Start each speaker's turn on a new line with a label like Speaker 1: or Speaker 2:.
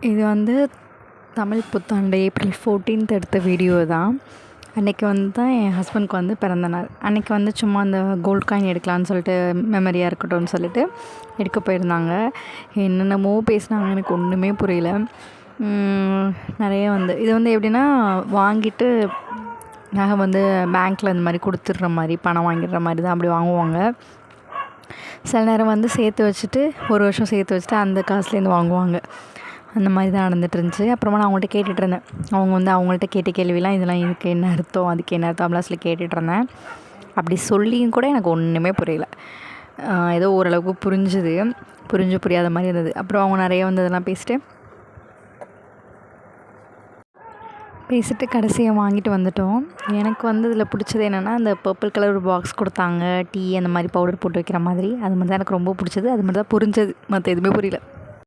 Speaker 1: இது வந்து தமிழ் புத்தாண்டு ஏப்ரல் 14th எடுத்த வீடியோ தான். அன்றைக்கி வந்து தான் என் ஹஸ்பண்ட்க்கு வந்து பிறந்த நாள். அன்றைக்கி வந்து சும்மா அந்த கோல்ட் காயின் எடுக்கலான்னு சொல்லிட்டு மெமரியாக இருக்கட்டும்னு சொல்லிட்டு எடுக்க போயிருந்தாங்க. என்னென்னமோ பேசினாங்க, எனக்கு ஒன்றுமே புரியல. நிறைய வந்து இது வந்து எப்படின்னா, வாங்கிட்டு நகை வந்து பேங்க்கில் இந்த மாதிரி கொடுத்துட்ற மாதிரி, பணம் வாங்கிடுற மாதிரி தான் அப்படி வாங்குவாங்க. சில நேரம் வந்து சேர்த்து வச்சுட்டு, ஒரு வருஷம் சேர்த்து வச்சுட்டு அந்த காசுலேருந்து வாங்குவாங்க. அந்த மாதிரி தான் நடந்துட்டு இருந்துச்சு. அப்புறமா நான் அவங்கள்ட்ட கேட்டுட்ருந்தேன். அவங்க வந்து அவங்கள்ட்ட கேட்ட கேள்விலாம், இதெல்லாம் இதுக்கு என்ன அர்த்தம், அதுக்கு என்ன அர்த்தம் அப்படிலாம் சொல்லி கேட்டுட்ருந்தேன். அப்படி சொல்லியும் கூட எனக்கு ஒன்றுமே புரியல. ஏதோ ஓரளவுக்கு புரிஞ்சுது, புரியாத மாதிரி இருந்தது. அப்புறம் அவங்க நிறைய வந்து இதெல்லாம் பேசிட்டு கடைசியாக வாங்கிட்டு வந்துட்டோம். எனக்கு வந்து இதில் பிடிச்சது என்னென்னா, அந்த பர்பிள் கலர் ஒரு பாக்ஸ் கொடுத்தாங்க, டீ அந்த மாதிரி பவுடர் போட்டு வைக்கிற மாதிரி. அது மாதிரி தான் எனக்கு ரொம்ப பிடிச்சது. அது மாதிரி தான் புரிஞ்சது, மற்ற எதுவுமே புரியல.